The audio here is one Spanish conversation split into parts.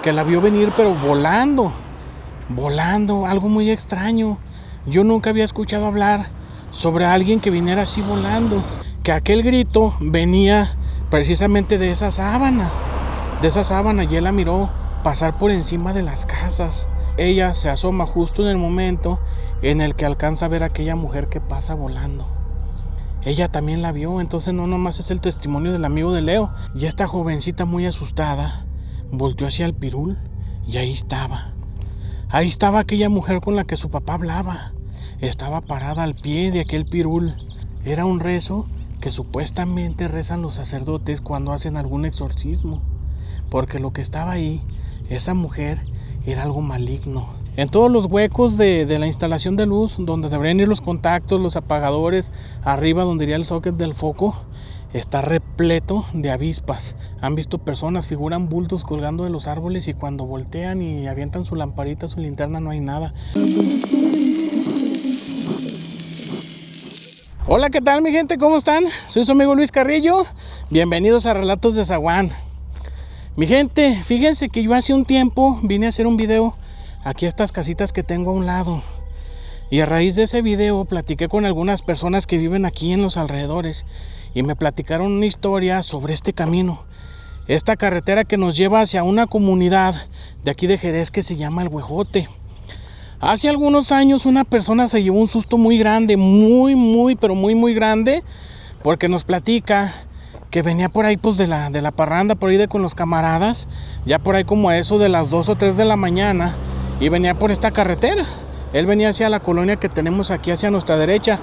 que la vio venir pero volando, algo muy extraño. Yo nunca había escuchado hablar sobre alguien que viniera así volando, que aquel grito venía precisamente de esa sábana, y él la miró pasar por encima de las casas. Ella se asoma justo en el momento en el que alcanza a ver a aquella mujer que pasa volando. Ella también la vio, entonces no nomás es el testimonio del amigo de Leo. Y esta jovencita muy asustada volteó hacia el pirul y ahí estaba aquella mujer con la que su papá hablaba. Estaba parada al pie de aquel pirul. Era un rezo que supuestamente rezan los sacerdotes cuando hacen algún exorcismo, porque lo que estaba ahí, esa mujer, era algo maligno. En todos los huecos de la instalación de luz, donde deberían ir los contactos, los apagadores, arriba donde iría el socket del foco, está repleto de avispas. Han visto personas, figuran bultos colgando de los árboles y cuando voltean y avientan su lamparita, su linterna, no hay nada. Hola, ¿qué tal mi gente? ¿Cómo están? Soy su amigo Luis Carrillo. Bienvenidos a Relatos de Zaguán. Mi gente, fíjense que yo hace un tiempo vine a hacer un video aquí a estas casitas que tengo a un lado. Y a raíz de ese video platiqué con algunas personas que viven aquí en los alrededores y me platicaron una historia sobre este camino, esta carretera que nos lleva hacia una comunidad de aquí de Jerez que se llama El Huejote. Hace algunos años una persona se llevó un susto muy grande, muy grande, porque nos platica que venía por ahí pues de la parranda, por ahí de con los camaradas, ya por ahí como a eso de las 2 o 3 de la mañana, y venía por esta carretera. Él venía hacia la colonia que tenemos aquí hacia nuestra derecha,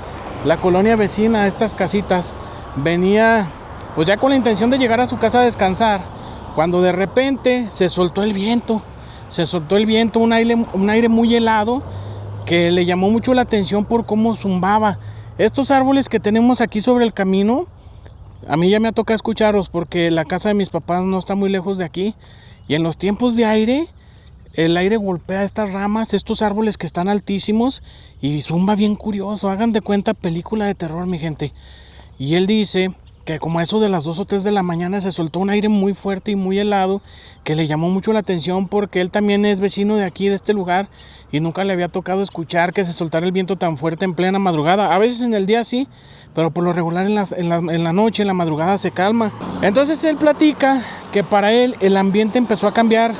la colonia vecina a estas casitas. Venía pues ya con la intención de llegar a su casa a descansar, cuando de repente se soltó el viento, un aire muy helado que le llamó mucho la atención por cómo zumbaba. Estos árboles que tenemos aquí sobre el camino, a mí ya me ha tocado escucharlos porque la casa de mis papás no está muy lejos de aquí, y en los tiempos de aire, el aire golpea estas ramas, estos árboles que están altísimos, y zumba bien curioso. Hagan de cuenta película de terror, mi gente. Y él dice que como a eso de las 2 o 3 de la mañana se soltó un aire muy fuerte y muy helado que le llamó mucho la atención porque él también es vecino de aquí, de este lugar, y nunca le había tocado escuchar que se soltara el viento tan fuerte en plena madrugada. A veces en el día sí, pero por lo regular en la noche, en la madrugada se calma. Entonces él platica que para él el ambiente empezó a cambiar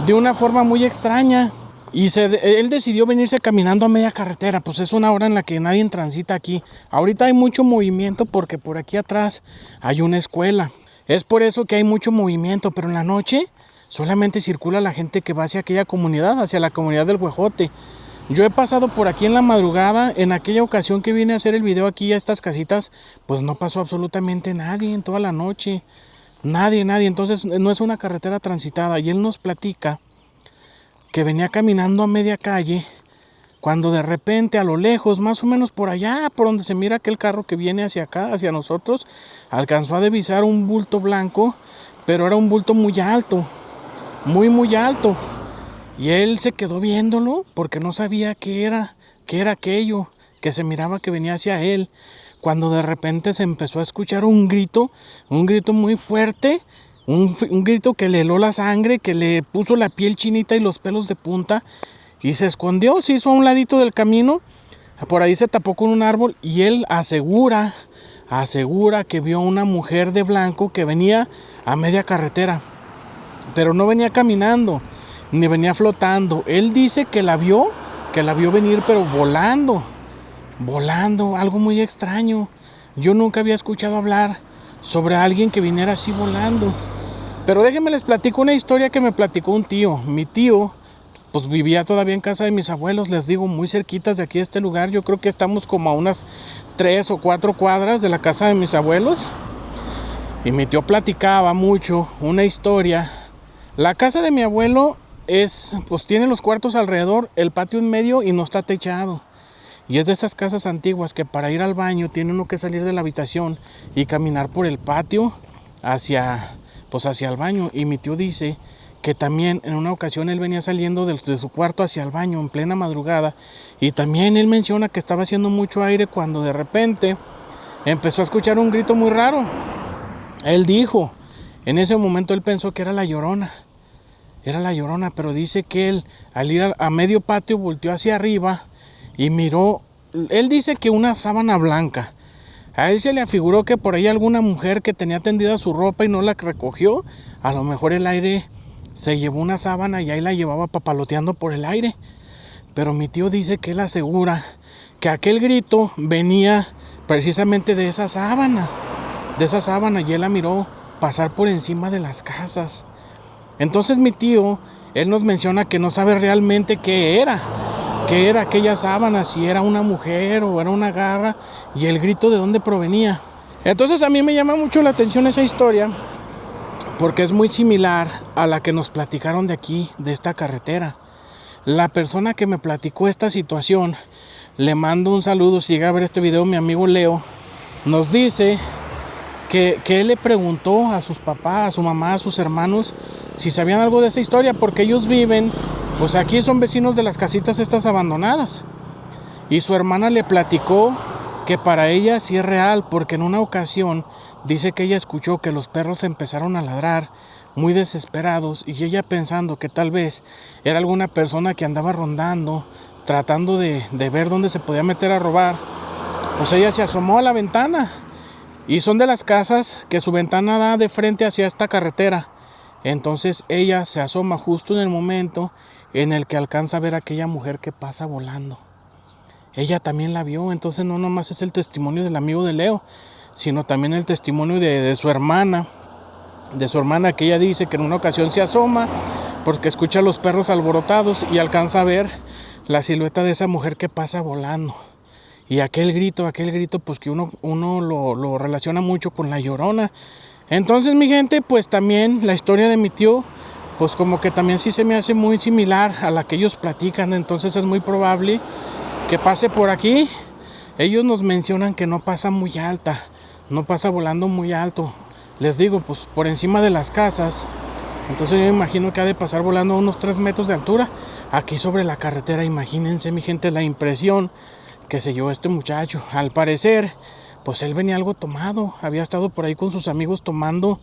de una forma muy extraña y él decidió venirse caminando a media carretera. Pues es una hora en la que nadie transita aquí. Ahorita hay mucho movimiento porque por aquí atrás hay una escuela. Es por eso que hay mucho movimiento, pero en la noche solamente circula la gente que va hacia aquella comunidad, hacia la comunidad del Huejote. Yo he pasado por aquí en la madrugada. En aquella ocasión que vine a hacer el video aquí a estas casitas, pues no pasó absolutamente nadie en toda la noche. Nadie. Entonces no es una carretera transitada. Y él nos platica que venía caminando a media calle cuando de repente a lo lejos, más o menos por allá, por donde se mira aquel carro que viene hacia acá, hacia nosotros, alcanzó a divisar un bulto blanco, pero era un bulto muy alto, muy alto. Y él se quedó viéndolo porque no sabía qué era aquello que se miraba que venía hacia él, cuando de repente se empezó a escuchar un grito muy fuerte, un grito que le heló la sangre, que le puso la piel chinita y los pelos de punta, y se escondió, se hizo a un ladito del camino, por ahí se tapó con un árbol, y él asegura que vio a una mujer de blanco que venía a media carretera, pero no venía caminando, ni venía flotando. Él dice que la vio venir pero volando, algo muy extraño. Yo nunca había escuchado hablar sobre alguien que viniera así volando. Pero déjenme les platico una historia que me platicó un tío. Mi tío pues vivía todavía en casa de mis abuelos, les digo, muy cerquitas de aquí de este lugar. Yo creo que estamos como a unas 3 o 4 cuadras de la casa de mis abuelos. Y mi tío platicaba mucho una historia. La casa de mi abuelo pues tiene los cuartos alrededor, el patio en medio y no está techado. Y es de esas casas antiguas que para ir al baño tiene uno que salir de la habitación y caminar por el patio hacia el baño. Y mi tío dice que también en una ocasión él venía saliendo de su cuarto hacia el baño en plena madrugada, y también él menciona que estaba haciendo mucho aire cuando de repente empezó a escuchar un grito muy raro. Él dijo, en ese momento él pensó que era la Llorona. era la Llorona, pero dice que él al ir a medio patio volteó hacia arriba y miró, él dice que una sábana blanca. A él se le afiguró que por ahí alguna mujer que tenía tendida su ropa y no la recogió, a lo mejor el aire se llevó una sábana y ahí la llevaba papaloteando por el aire. Pero mi tío dice que él asegura que aquel grito venía precisamente de esa sábana, y él la miró pasar por encima de las casas. Entonces mi tío, él nos menciona que no sabe realmente qué era aquella sábana, si era una mujer o era una garra, y el grito de dónde provenía. Entonces a mí me llama mucho la atención esa historia, porque es muy similar a la que nos platicaron de aquí, de esta carretera. La persona que me platicó esta situación, le mando un saludo, si llega a ver este video, mi amigo Leo, nos dice que él le preguntó a sus papás, a su mamá, a sus hermanos, si sabían algo de esa historia, porque ellos viven, pues aquí son vecinos de las casitas estas abandonadas. Y su hermana le platicó que para ella sí es real, porque en una ocasión dice que ella escuchó que los perros empezaron a ladrar muy desesperados, y ella pensando que tal vez era alguna persona que andaba rondando, tratando de ver dónde se podía meter a robar, pues ella se asomó a la ventana, y son de las casas que su ventana da de frente hacia esta carretera. Entonces ella se asoma justo en el momento en el que alcanza a ver a aquella mujer que pasa volando. Ella también la vio. Entonces no nomás es el testimonio del amigo de Leo, sino también el testimonio de su hermana, que ella dice que en una ocasión se asoma porque escucha a los perros alborotados y alcanza a ver la silueta de esa mujer que pasa volando. Y aquel grito pues que uno lo relaciona mucho con la Llorona. Entonces mi gente, pues también la historia de mi tío, pues como que también sí se me hace muy similar a la que ellos platican. Entonces es muy probable que pase por aquí. Ellos nos mencionan que no pasa muy alta, no pasa volando muy alto. Les digo, pues por encima de las casas. Entonces yo imagino que ha de pasar volando a unos 3 metros de altura. Aquí sobre la carretera, imagínense mi gente la impresión que se llevó este muchacho. Al parecer, pues él venía algo tomado. Había estado por ahí con sus amigos tomando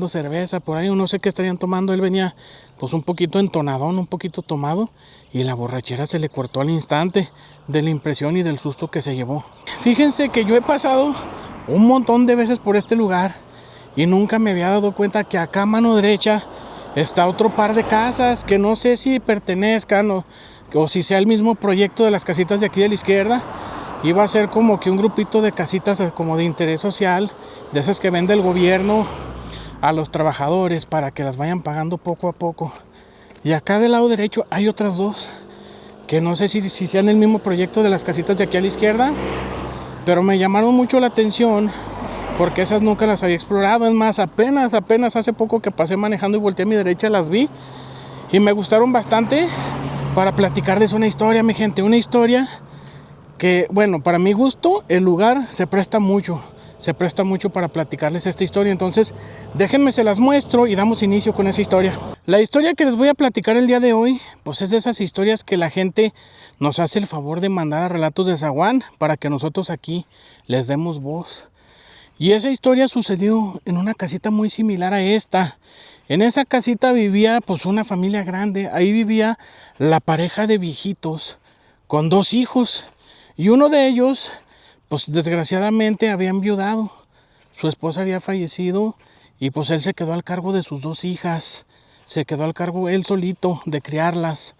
cerveza. Por ahí no sé qué estarían tomando. Él venía pues un poquito entonadón, un poquito tomado. Y la borrachera se le cortó al instante de la impresión y del susto que se llevó. Fíjense que yo he pasado un montón de veces por este lugar y nunca me había dado cuenta que acá a mano derecha está otro par de casas que no sé si pertenezcan o si sea el mismo proyecto de las casitas de aquí de la izquierda. Iba a ser como que un grupito de casitas como de interés social, de esas que vende el gobierno a los trabajadores para que las vayan pagando poco a poco. Y acá del lado derecho hay otras dos que no sé si sean el mismo proyecto de las casitas de aquí a la izquierda, pero me llamaron mucho la atención porque esas nunca las había explorado. Es más, apenas hace poco que pasé manejando y volteé a mi derecha las vi y me gustaron bastante para platicarles una historia, mi gente. Una historia que, bueno, para mi gusto el lugar se presta mucho para platicarles esta historia. Entonces déjenme se las muestro y damos inicio con esa historia. La historia que les voy a platicar el día de hoy, pues es de esas historias que la gente nos hace el favor de mandar a Relatos de Zaguán para que nosotros aquí les demos voz. Y esa historia sucedió en una casita muy similar a esta. En esa casita vivía pues una familia grande. Ahí vivía la pareja de viejitos con 2 hijos. Y uno de ellos, pues desgraciadamente había enviudado. Su esposa había fallecido y pues él se quedó al cargo de sus 2 hijas. Se quedó al cargo él solito de criarlas,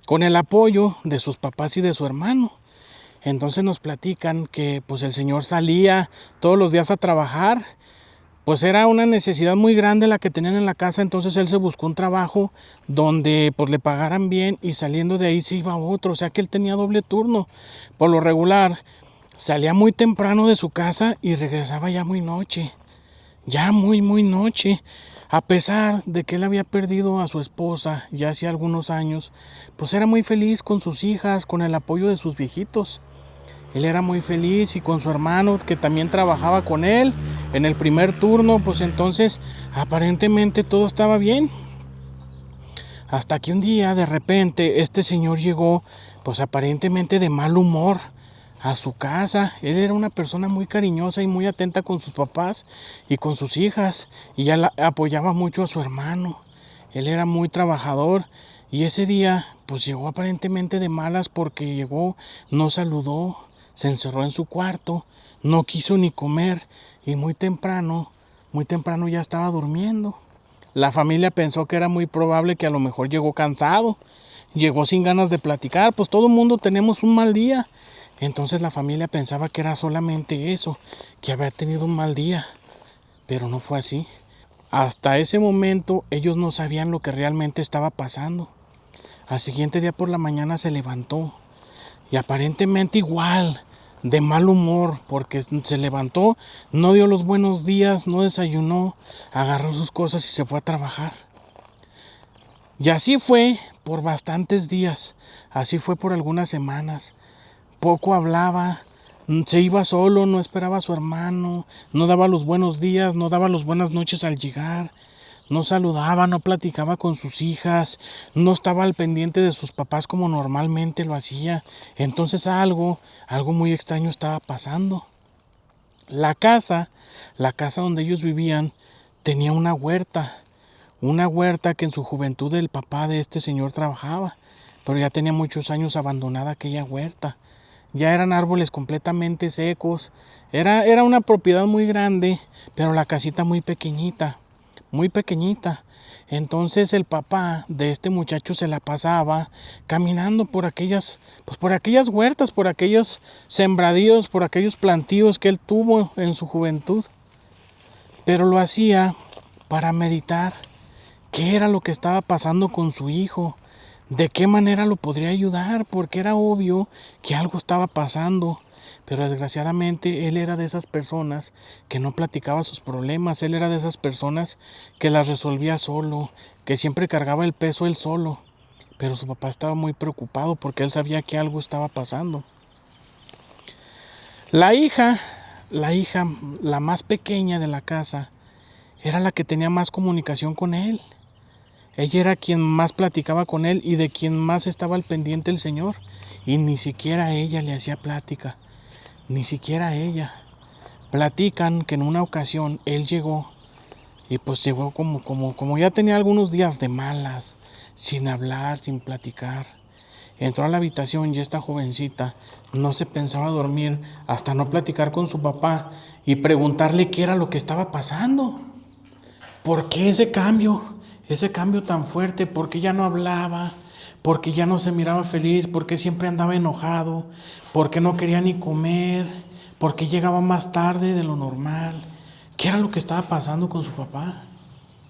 con el apoyo de sus papás y de su hermano. Entonces nos platican que pues el señor salía todos los días a trabajar. Pues era una necesidad muy grande la que tenían en la casa. Entonces él se buscó un trabajo donde pues le pagaran bien y saliendo de ahí se iba a otro. O sea que él tenía doble turno. Por lo regular salía muy temprano de su casa y regresaba ya muy noche. Ya muy noche. A pesar de que él había perdido a su esposa ya hace algunos años, pues era muy feliz con sus hijas, con el apoyo de sus viejitos. Él era muy feliz y con su hermano que también trabajaba con él en el primer turno, pues entonces aparentemente todo estaba bien. Hasta que un día de repente este señor llegó pues aparentemente de mal humor a su casa. Él era una persona muy cariñosa y muy atenta con sus papás y con sus hijas y ya apoyaba mucho a su hermano. Él era muy trabajador y ese día pues llegó aparentemente de malas porque llegó, no saludó, se encerró en su cuarto, no quiso ni comer y muy temprano ya estaba durmiendo. La familia pensó que era muy probable que a lo mejor llegó cansado, llegó sin ganas de platicar, pues todo el mundo tenemos un mal día. Entonces la familia pensaba que era solamente eso, que había tenido un mal día, pero no fue así. Hasta ese momento ellos no sabían lo que realmente estaba pasando. Al siguiente día por la mañana se levantó y aparentemente igual, de mal humor, porque se levantó, no dio los buenos días, no desayunó, agarró sus cosas y se fue a trabajar. Y así fue por bastantes días, así fue por algunas semanas. Poco hablaba, se iba solo, no esperaba a su hermano, no daba los buenos días, no daba las buenas noches al llegar, no saludaba, no platicaba con sus hijas, no estaba al pendiente de sus papás como normalmente lo hacía. Entonces algo muy extraño estaba pasando. La casa donde ellos vivían tenía una huerta que en su juventud el papá de este señor trabajaba, pero ya tenía muchos años abandonada aquella huerta. Ya eran árboles completamente secos, era una propiedad muy grande, pero la casita muy pequeñita. Entonces el papá de este muchacho se la pasaba caminando por aquellas huertas, por aquellos sembradíos, por aquellos plantíos que él tuvo en su juventud. Pero lo hacía para meditar qué era lo que estaba pasando con su hijo, de qué manera lo podría ayudar, porque era obvio que algo estaba pasando. Pero desgraciadamente él era de esas personas que no platicaba sus problemas, él era de esas personas que las resolvía solo, que siempre cargaba el peso él solo. Pero su papá estaba muy preocupado porque él sabía que algo estaba pasando. La hija, la más pequeña de la casa, era la que tenía más comunicación con él. Ella era quien más platicaba con él y de quien más estaba al pendiente el Señor. Y ni siquiera ella le hacía plática. Ni siquiera ella. Platican que en una ocasión él llegó y pues llegó como ya tenía algunos días de malas, sin hablar, sin platicar. Entró a la habitación y esta jovencita no se pensaba dormir hasta no platicar con su papá y preguntarle qué era lo que estaba pasando. ¿Por qué ese cambio tan fuerte? ¿Por qué ya no hablaba? ¿Por qué ya no se miraba feliz? ¿Por qué siempre andaba enojado? ¿Por qué no quería ni comer? ¿Por qué llegaba más tarde de lo normal? ¿Qué era lo que estaba pasando con su papá?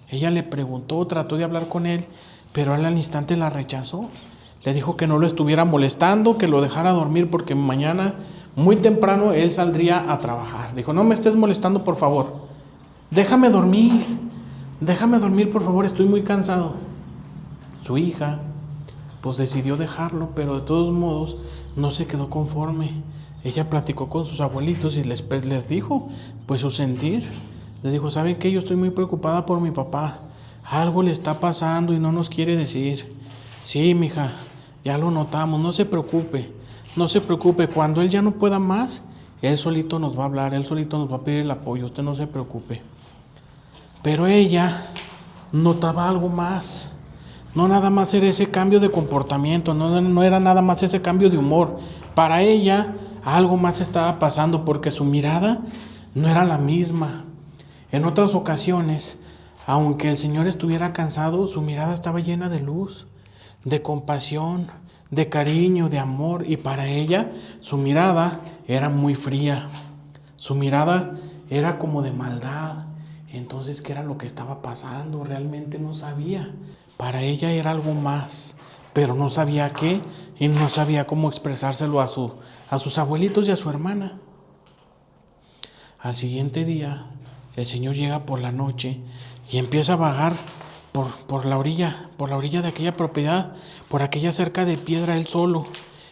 Ella le preguntó, trató de hablar con él, pero él al instante la rechazó. Le dijo que no lo estuviera molestando, que lo dejara dormir porque mañana muy temprano él saldría a trabajar. Dijo, no me estés molestando, por favor. Déjame dormir, por favor, estoy muy cansado. Su hija pues decidió dejarlo, pero de todos modos no se quedó conforme. Ella platicó con sus abuelitos y les dijo pues su sentir. Les dijo, ¿saben qué? Yo estoy muy preocupada por mi papá. Algo le está pasando y no nos quiere decir. Sí, mija, ya lo notamos, no se preocupe. Cuando él ya no pueda más, él solito nos va a hablar, él solito nos va a pedir el apoyo, usted no se preocupe. Pero ella notaba algo más. No nada más era ese cambio de comportamiento, no era nada más ese cambio de humor. Para ella algo más estaba pasando porque su mirada no era la misma. En otras ocasiones, aunque el Señor estuviera cansado, su mirada estaba llena de luz, de compasión, de cariño, de amor. Y para ella su mirada era muy fría. Su mirada era como de maldad. Entonces, ¿qué era lo que estaba pasando? Realmente no sabía. Para ella era algo más, pero no sabía qué y no sabía cómo expresárselo a sus abuelitos y a su hermana. Al siguiente día, el Señor llega por la noche y empieza a vagar por la orilla de aquella propiedad, por aquella cerca de piedra, él solo.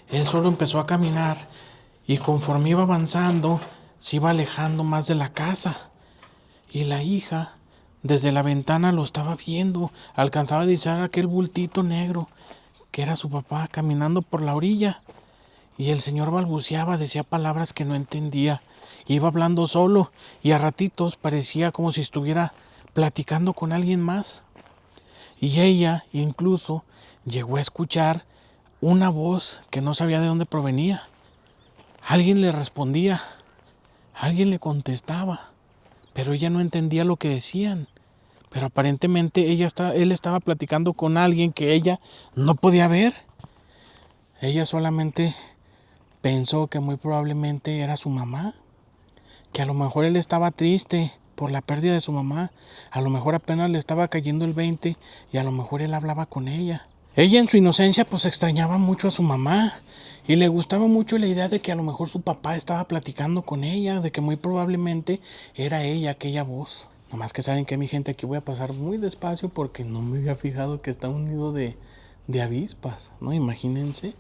Él solo empezó a caminar y conforme iba avanzando, se iba alejando más de la casa. Y la hija, desde la ventana lo estaba viendo, alcanzaba a divisar aquel bultito negro que era su papá caminando por la orilla. Y el Señor balbuceaba, decía palabras que no entendía. Iba hablando solo y a ratitos parecía como si estuviera platicando con alguien más. Y ella incluso llegó a escuchar una voz que no sabía de dónde provenía. Alguien le respondía, alguien le contestaba, pero ella no entendía lo que decían. Pero aparentemente él estaba platicando con alguien que ella no podía ver. Ella solamente pensó que muy probablemente era su mamá, que a lo mejor él estaba triste por la pérdida de su mamá, a lo mejor apenas le estaba cayendo el 20 y a lo mejor él hablaba con ella. Ella en su inocencia pues extrañaba mucho a su mamá y le gustaba mucho la idea de que a lo mejor su papá estaba platicando con ella, de que muy probablemente era ella aquella voz. Nomás que saben que mi gente, aquí voy a pasar muy despacio porque no me había fijado que está un nido de avispas, ¿no? Imagínense.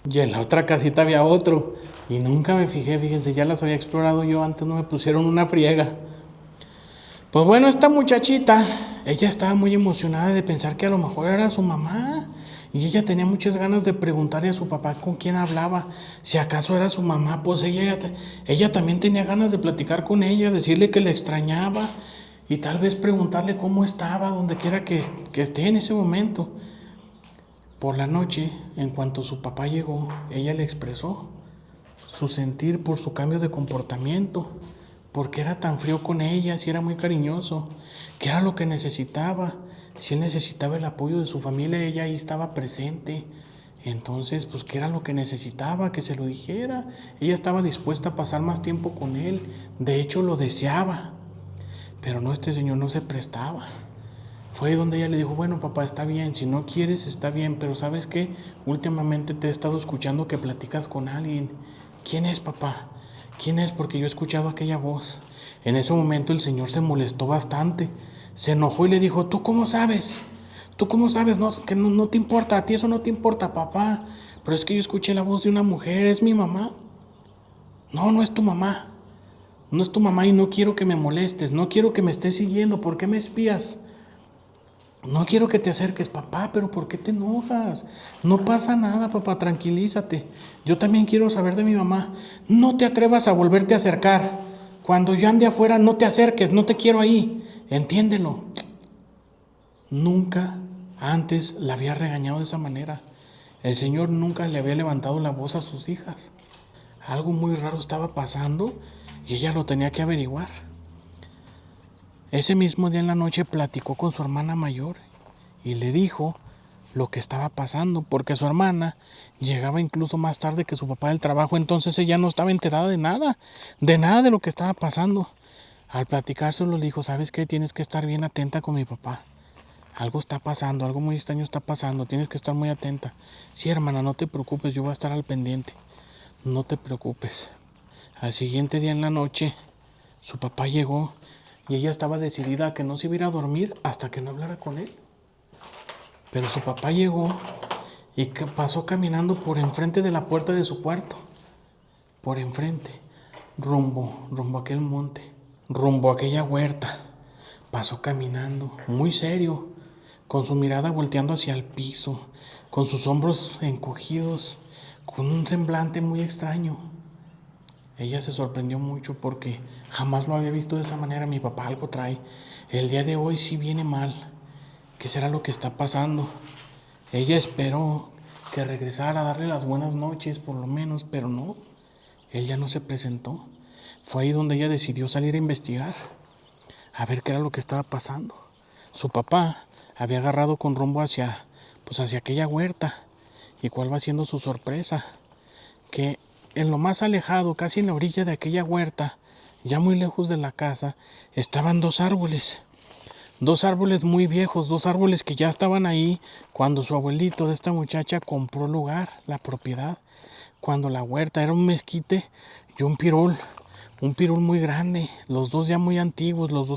Y en la otra casita había otro y nunca me fijé, fíjense, ya las había explorado yo antes, no me pusieron una friega. Pues bueno, esta muchachita, ella estaba muy emocionada de pensar que a lo mejor era su mamá. Y ella tenía muchas ganas de preguntarle a su papá con quién hablaba. Si acaso era su mamá, pues ella también tenía ganas de platicar con ella, decirle que le extrañaba. Y tal vez preguntarle cómo estaba, donde quiera que esté en ese momento. Por la noche, en cuanto su papá llegó, ella le expresó su sentir por su cambio de comportamiento. Porque era tan frío con ella, si era muy cariñoso, que era lo que necesitaba. Si él necesitaba el apoyo de su familia, ella ahí estaba presente. Entonces, pues, ¿qué era lo que necesitaba? Que se lo dijera. Ella estaba dispuesta a pasar más tiempo con él. De hecho, lo deseaba. Pero no, este señor no se prestaba. Fue donde ella le dijo, bueno, papá, está bien, si no quieres, está bien, pero ¿sabes qué? Últimamente te he estado escuchando que platicas con alguien. ¿Quién es, papá? ¿Quién es? Porque yo he escuchado aquella voz. En ese momento el señor se molestó bastante. Se enojó y le dijo, ¿tú cómo sabes? ¿Tú cómo sabes? No, que no te importa, a ti eso no te importa, papá. Pero es que yo escuché la voz de una mujer, ¿es mi mamá? No, no es tu mamá. No es tu mamá y no quiero que me molestes, no quiero que me estés siguiendo, ¿por qué me espías? No quiero que te acerques, papá, pero ¿por qué te enojas? No pasa nada, papá, tranquilízate. Yo también quiero saber de mi mamá. No te atrevas a volverte a acercar. Cuando yo ande afuera, no te acerques, no te quiero ahí. Entiéndelo. Nunca antes la había regañado de esa manera. El Señor nunca le había levantado la voz a sus hijas. Algo muy raro estaba pasando y ella lo tenía que averiguar. Ese mismo día en la noche platicó con su hermana mayor y le dijo lo que estaba pasando, porque su hermana llegaba incluso más tarde que su papá del trabajo, entonces ella no estaba enterada de nada de lo que estaba pasando. Al platicárselo le dijo, ¿sabes qué? Tienes que estar bien atenta con mi papá. Algo está pasando, algo muy extraño está pasando, tienes que estar muy atenta. Sí, hermana, no te preocupes, yo voy a estar al pendiente. No te preocupes. Al siguiente día en la noche, su papá llegó y ella estaba decidida a que no se iba a ir a dormir hasta que no hablara con él. Pero su papá llegó y pasó caminando por enfrente de la puerta de su cuarto. Por enfrente, rumbo a aquel monte, rumbo a aquella huerta. Pasó caminando, muy serio, con su mirada volteando hacia el piso, con sus hombros encogidos, con un semblante muy extraño. Ella se sorprendió mucho porque jamás lo había visto de esa manera. Mi papá algo trae. El día de hoy sí viene mal. ¿Qué será lo que está pasando? Ella esperó que regresara a darle las buenas noches, por lo menos, pero no. Él ya no se presentó. Fue ahí donde ella decidió salir a investigar, a ver qué era lo que estaba pasando. Su papá había agarrado con rumbo hacia aquella huerta. ¿Y cuál va siendo su sorpresa? Que en lo más alejado, casi en la orilla de aquella huerta, ya muy lejos de la casa, estaban dos árboles muy viejos, dos árboles que ya estaban ahí cuando su abuelito de esta muchacha compró el lugar, la propiedad, cuando la huerta era un mezquite y un pirul muy grande, los dos ya muy antiguos, los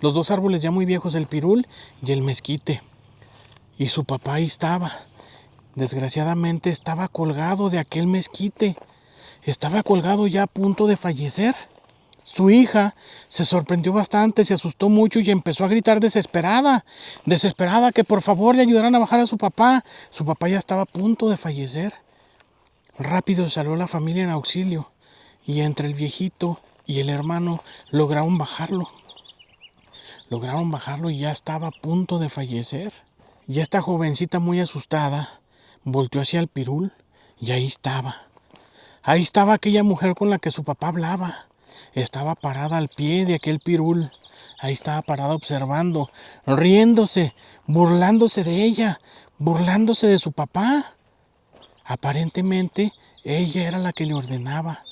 dos árboles ya muy viejos, el pirul y el mezquite. Y su papá ahí estaba. Desgraciadamente estaba colgado de aquel mezquite. Estaba colgado ya a punto de fallecer. Su hija se sorprendió bastante, se asustó mucho y empezó a gritar desesperada que por favor le ayudaran a bajar a su papá. Su papá ya estaba a punto de fallecer. Rápido salió la familia en auxilio y entre el viejito y el hermano lograron bajarlo y ya estaba a punto de fallecer. Y esta jovencita muy asustada volteó hacia el pirul y ahí estaba. Ahí estaba aquella mujer con la que su papá hablaba. Estaba parada al pie de aquel pirul. Ahí estaba parada observando, riéndose, burlándose de ella, burlándose de su papá. Aparentemente ella era la que le ordenaba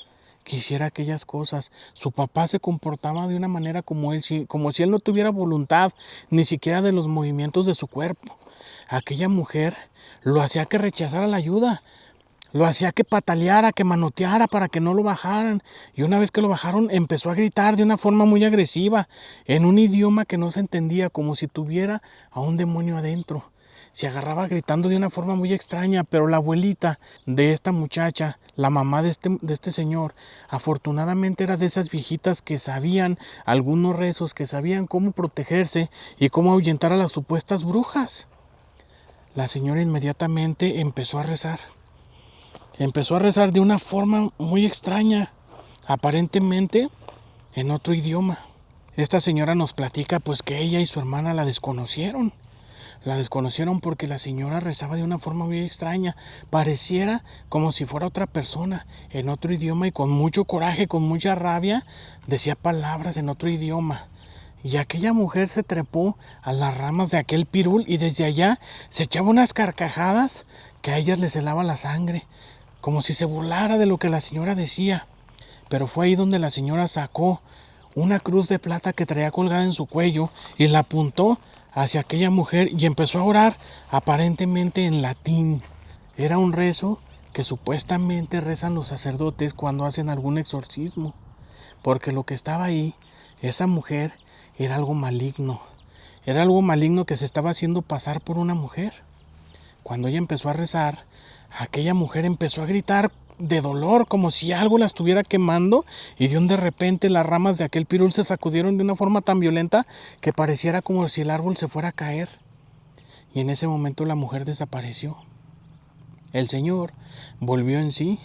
que hiciera aquellas cosas. Su papá se comportaba de una manera como si él no tuviera voluntad, ni siquiera de los movimientos de su cuerpo. Aquella mujer lo hacía que rechazara la ayuda, lo hacía que pataleara, que manoteara para que no lo bajaran. Y una vez que lo bajaron, empezó a gritar de una forma muy agresiva, en un idioma que no se entendía, como si tuviera a un demonio adentro. Se agarraba gritando de una forma muy extraña, pero la abuelita de esta muchacha, la mamá de este señor, afortunadamente era de esas viejitas que sabían algunos rezos, que sabían cómo protegerse y cómo ahuyentar a las supuestas brujas. La señora inmediatamente empezó a rezar. Empezó a rezar de una forma muy extraña, aparentemente en otro idioma. Esta señora nos platica pues que ella y su hermana la desconocieron. La desconocieron porque la señora rezaba de una forma muy extraña. Pareciera como si fuera otra persona, en otro idioma, y con mucho coraje, con mucha rabia, decía palabras en otro idioma. Y aquella mujer se trepó a las ramas de aquel pirul y desde allá se echaba unas carcajadas que a ellas les helaba la sangre, como si se burlara de lo que la señora decía. Pero fue ahí donde la señora sacó una cruz de plata que traía colgada en su cuello y la apuntó hacia aquella mujer y empezó a orar, aparentemente en latín. Era un rezo que supuestamente rezan los sacerdotes cuando hacen algún exorcismo, porque lo que estaba ahí, esa mujer, era algo maligno. Era algo maligno que se estaba haciendo pasar por una mujer. Cuando ella empezó a rezar, aquella mujer empezó a gritar de dolor, como si algo la estuviera quemando, y de repente las ramas de aquel pirul se sacudieron de una forma tan violenta que pareciera como si el árbol se fuera a caer. Y en ese momento la mujer desapareció. El señor volvió en sí,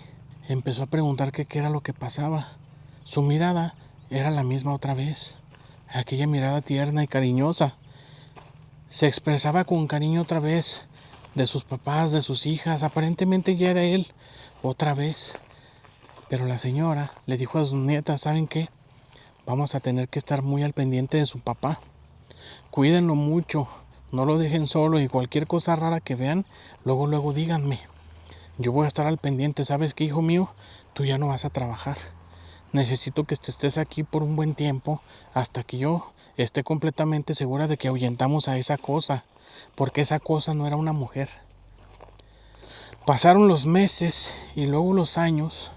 empezó a preguntar qué era lo que pasaba. Su mirada era la misma otra vez, aquella mirada tierna y cariñosa. Se expresaba con cariño otra vez de sus papás, de sus hijas. Aparentemente ya era él otra vez. Pero la señora le dijo a sus nietas: ¿saben qué? Vamos a tener que estar muy al pendiente de su papá. Cuídenlo mucho, no lo dejen solo, y cualquier cosa rara que vean, luego díganme. Yo voy a estar al pendiente. ¿Sabes qué, hijo mío? Tú ya no vas a trabajar. Necesito que estés aquí por un buen tiempo, hasta que yo esté completamente segura de que ahuyentamos a esa cosa, porque esa cosa no era una mujer. Pasaron los meses y luego los años,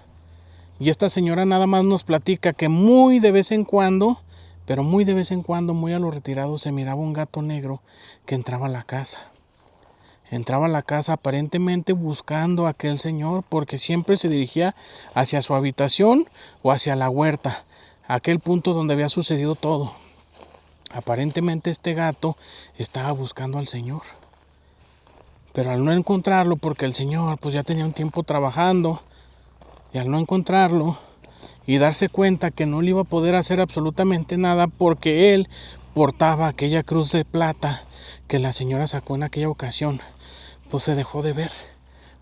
y esta señora nada más nos platica que muy de vez en cuando, pero muy de vez en cuando, muy a lo retirado, se miraba un gato negro que entraba a la casa. Entraba a la casa aparentemente buscando a aquel señor, porque siempre se dirigía hacia su habitación o hacia la huerta, aquel punto donde había sucedido todo. Aparentemente este gato estaba buscando al señor. Pero al no encontrarlo, porque el señor pues ya tenía un tiempo trabajando, y al no encontrarlo y darse cuenta que no le iba a poder hacer absolutamente nada porque él portaba aquella cruz de plata que la señora sacó en aquella ocasión, pues se dejó de ver.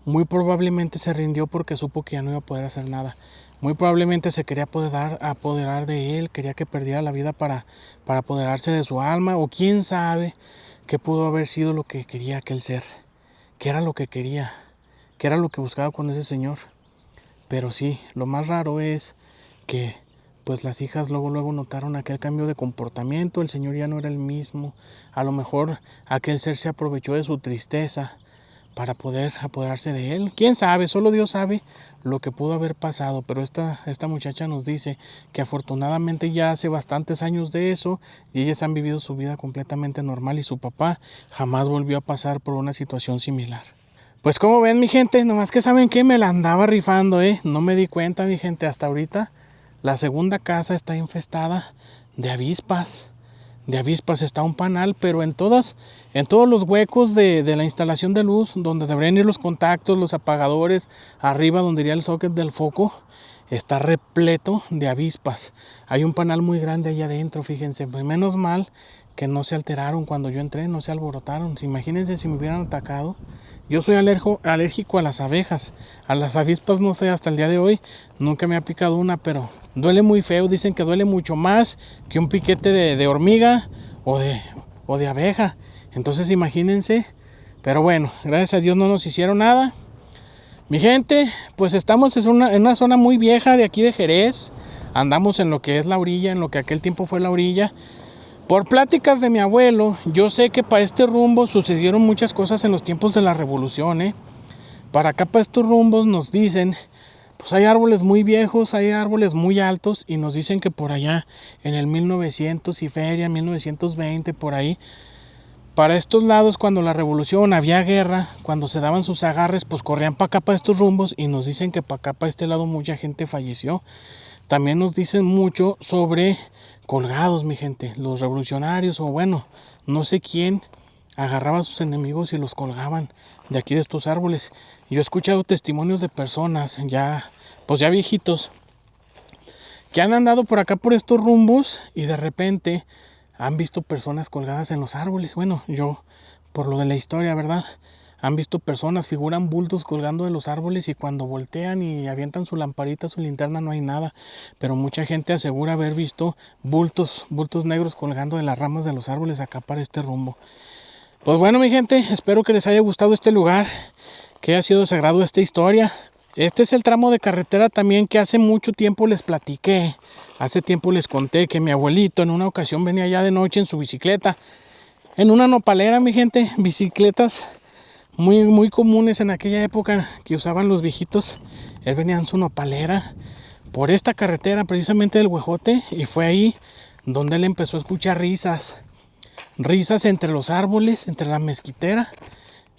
Muy probablemente se rindió porque supo que ya no iba a poder hacer nada. Muy probablemente se quería apoderar de él, quería que perdiera la vida para apoderarse de su alma, o quién sabe qué pudo haber sido lo que quería aquel ser, qué era lo que quería, qué era lo que buscaba con ese señor. Pero sí, lo más raro es que pues las hijas luego notaron aquel cambio de comportamiento. El señor ya no era el mismo. A lo mejor aquel ser se aprovechó de su tristeza para poder apoderarse de él. Quién sabe, solo Dios sabe lo que pudo haber pasado. Pero esta muchacha nos dice que afortunadamente ya hace bastantes años de eso, y ellas han vivido su vida completamente normal, y su papá jamás volvió a pasar por una situación similar. Pues como ven, mi gente, nomás que saben que me la andaba rifando, no me di cuenta, mi gente, hasta ahorita. La segunda casa está infestada de avispas. De avispas, está un panal, pero en todos los huecos de la instalación de luz, donde deberían ir los contactos, los apagadores, arriba donde iría el socket del foco, está repleto de avispas. Hay un panal muy grande allá adentro, fíjense. Pues menos mal que no se alteraron cuando yo entré, no se alborotaron. Imagínense si me hubieran atacado. Yo soy alérgico a las abejas, a las avispas no sé, hasta el día de hoy nunca me ha picado una, pero duele muy feo. Dicen que duele mucho más que un piquete de hormiga o de abeja. Entonces imagínense, pero bueno, gracias a Dios no nos hicieron nada. Mi gente, pues estamos en una zona muy vieja de aquí de Jerez. Andamos en lo que es la orilla, en lo que aquel tiempo fue la orilla. Por pláticas de mi abuelo, yo sé que para este rumbo sucedieron muchas cosas en los tiempos de la revolución, Para acá, para estos rumbos, nos dicen, pues hay árboles muy viejos, hay árboles muy altos, y nos dicen que por allá, en el 1900 y feria, 1920, por ahí, para estos lados, cuando la revolución había guerra, cuando se daban sus agarres, pues corrían para acá, para estos rumbos, y nos dicen que para acá, para este lado, mucha gente falleció. También nos dicen mucho sobre colgados, mi gente, los revolucionarios, o bueno, no sé quién agarraba a sus enemigos y los colgaban de aquí de estos árboles. Yo he escuchado testimonios de personas pues ya viejitos, que han andado por acá por estos rumbos y de repente han visto personas colgadas en los árboles. Bueno, yo, por lo de la historia, ¿verdad? Han visto personas, figuran bultos colgando de los árboles, y cuando voltean y avientan su lamparita, su linterna, no hay nada. Pero mucha gente asegura haber visto bultos negros colgando de las ramas de los árboles acá para este rumbo. Pues bueno, mi gente, espero que les haya gustado este lugar, que haya sido de su agrado esta historia. Este es el tramo de carretera también que hace mucho tiempo les platiqué. Hace tiempo les conté que mi abuelito en una ocasión venía ya de noche en su bicicleta, en una nopalera, mi gente, bicicletas muy comunes en aquella época que usaban los viejitos. Él venía en su nopalera por esta carretera precisamente del Huejote, y fue ahí donde él empezó a escuchar risas entre los árboles, entre la mezquitera,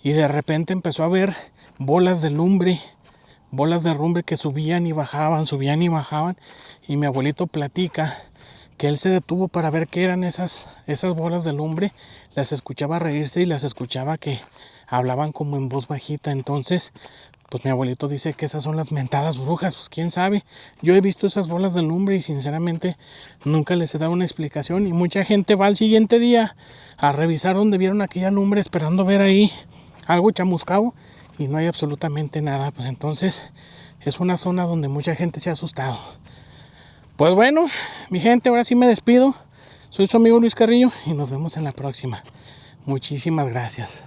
y de repente empezó a ver bolas de lumbre que subían y bajaban, y mi abuelito platica que él se detuvo para ver qué eran esas bolas de lumbre. Las escuchaba reírse y las escuchaba que hablaban como en voz bajita. Entonces, pues mi abuelito dice que esas son las mentadas brujas. Pues quién sabe, yo he visto esas bolas de lumbre y sinceramente nunca les he dado una explicación, y mucha gente va al siguiente día a revisar donde vieron aquella lumbre esperando ver ahí algo chamuscado, y no hay absolutamente nada. Pues entonces es una zona donde mucha gente se ha asustado. Pues bueno, mi gente, ahora sí me despido. Soy su amigo Luis Carrillo y nos vemos en la próxima. Muchísimas gracias.